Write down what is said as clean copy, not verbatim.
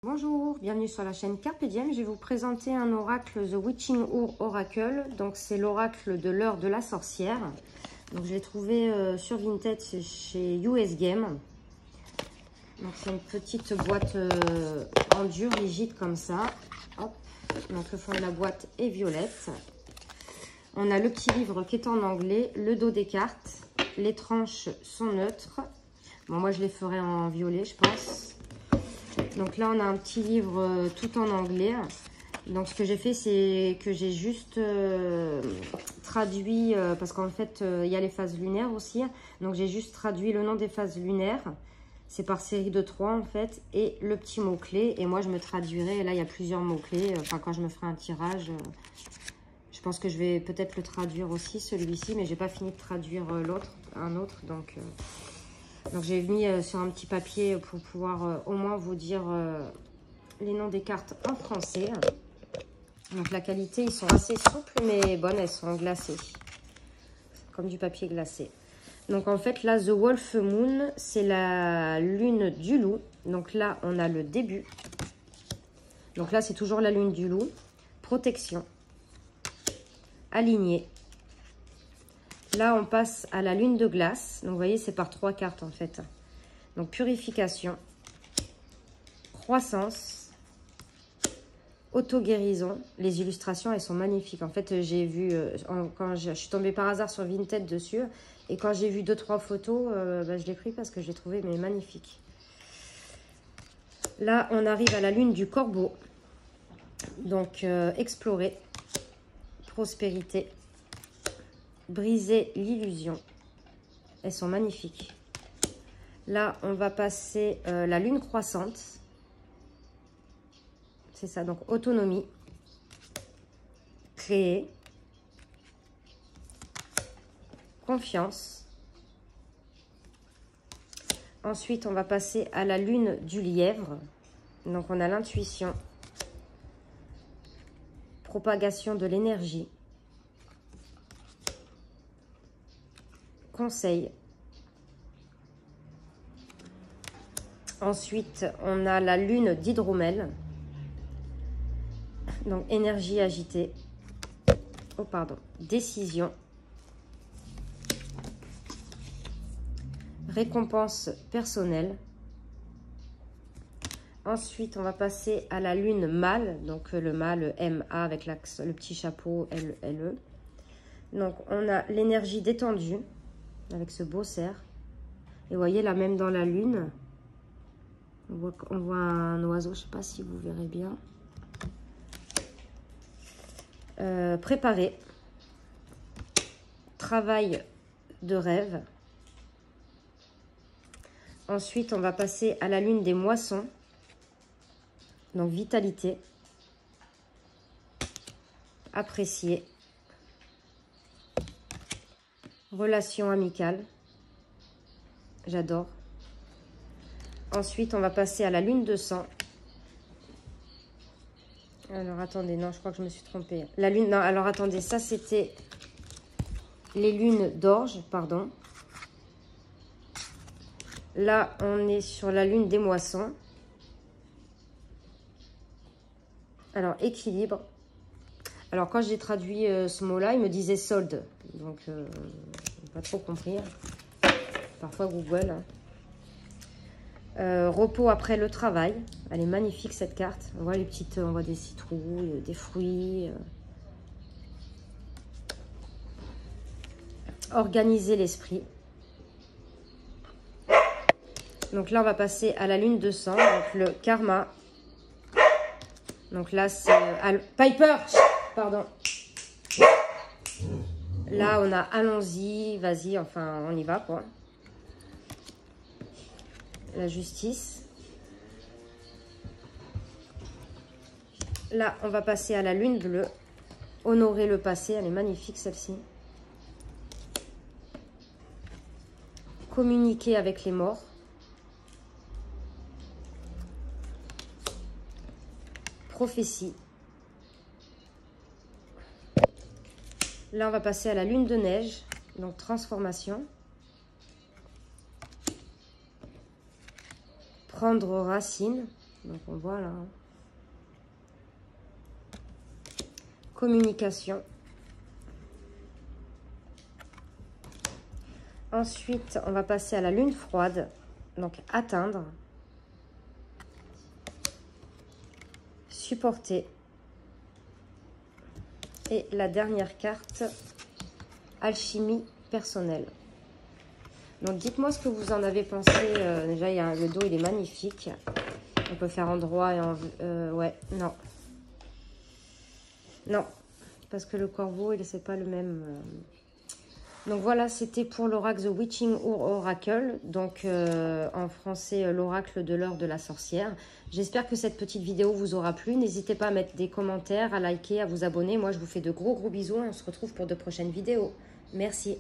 Bonjour, bienvenue sur la chaîne Carpe Diem. Je vais vous présenter un oracle The Witching Hour Oracle. Donc c'est l'oracle de l'heure de la sorcière. Donc je l'ai trouvé sur Vinted chez US Game. Donc c'est une petite boîte en dur, rigide comme ça. Hop. Donc le fond de la boîte est violette. On a le petit livre qui est en anglais, le dos des cartes. Les tranches sont neutres. Bon, moi je les ferai en violet, je pense. Donc là, on a un petit livre tout en anglais. Donc ce que j'ai fait, c'est que j'ai juste traduit, parce qu'en fait, il y a les phases lunaires aussi. Donc j'ai juste traduit le nom des phases lunaires. C'est par série de 3 en fait. Et le petit mot-clé. Et moi, je me traduirai. Et là, il y a plusieurs mots-clés. Enfin, quand je me ferai un tirage, je pense que je vais peut-être le traduire aussi, celui-ci. Mais j'ai pas fini de traduire un autre. Donc j'ai mis sur un petit papier pour pouvoir au moins vous dire les noms des cartes en français. Donc la qualité, ils sont assez souples mais bonnes, elles sont glacées. Comme du papier glacé. Donc en fait là, The Wolf Moon, c'est la lune du loup. Donc là, on a le début. Donc là, c'est toujours la lune du loup. Protection. Aligné. Là, on passe à la lune de glace. Donc, vous voyez, c'est par 3 cartes, en fait. Donc, purification, croissance, auto-guérison. Les illustrations, elles sont magnifiques. En fait, j'ai vu, quand je suis tombée par hasard sur Vinted dessus. Et quand j'ai vu 2-3 photos, je l'ai pris parce que je l'ai trouvé magnifique. Là, on arrive à la lune du corbeau. Donc, explorer, prospérité. Briser l'illusion. Elles sont magnifiques. Là, on va passer la lune croissante. C'est ça, donc autonomie. Créer. Confiance. Ensuite, on va passer à la lune du lièvre. Donc, on a l'intuition. Propagation de l'énergie. Conseil. Ensuite, on a la lune d'hydromel. Donc, énergie agitée. Oh, pardon. Décision. Récompense personnelle. Ensuite, on va passer à la lune mâle. Donc, le mâle M-A avec le petit chapeau L-E. Donc, on a l'énergie détendue. Avec ce beau cerf. Et vous voyez là, même dans la lune, on voit un oiseau. Je ne sais pas si vous verrez bien. Préparer. Travail de rêve. Ensuite, on va passer à la lune des moissons. Donc, vitalité. Apprécier. Relation amicale. J'adore. Ensuite, on va passer à la lune de sang. Alors, attendez. Non, je crois que je me suis trompée. La lune... Non, alors, attendez. Ça, c'était les lunes d'orge. Pardon. Là, on est sur la lune des moissons. Alors, équilibre. Alors, quand j'ai traduit ce mot-là, il me disait solde. Donc, je n'ai pas trop compris. Parfois, Google. Repos après le travail. Elle est magnifique, cette carte. On voit les petites, on voit des citrouilles, des fruits. Organiser l'esprit. Donc là, on va passer à la lune de sang. Donc, le karma. Donc là, c'est... Piper! Pardon. Là, on a allons-y, vas-y, enfin, on y va, quoi. La justice. Là, on va passer à la lune bleue. Honorer le passé, elle est magnifique, celle-ci. Communiquer avec les morts. Prophétie. Là, on va passer à la lune de neige, donc transformation. Prendre racine, Donc on voit là. Communication. Ensuite, on va passer à la lune froide. Donc atteindre. Supporter. Et la dernière carte, alchimie personnelle. Donc dites-moi ce que vous en avez pensé. Déjà, le dos, il est magnifique. On peut faire en droit et en... ouais, non. Non, parce que le corbeau, c'est pas le même... Donc voilà, c'était pour l'oracle The Witching Oracle, donc en français l'oracle de l'heure de la sorcière. J'espère que cette petite vidéo vous aura plu. N'hésitez pas à mettre des commentaires, à liker, à vous abonner. Moi, je vous fais de gros bisous et on se retrouve pour de prochaines vidéos. Merci.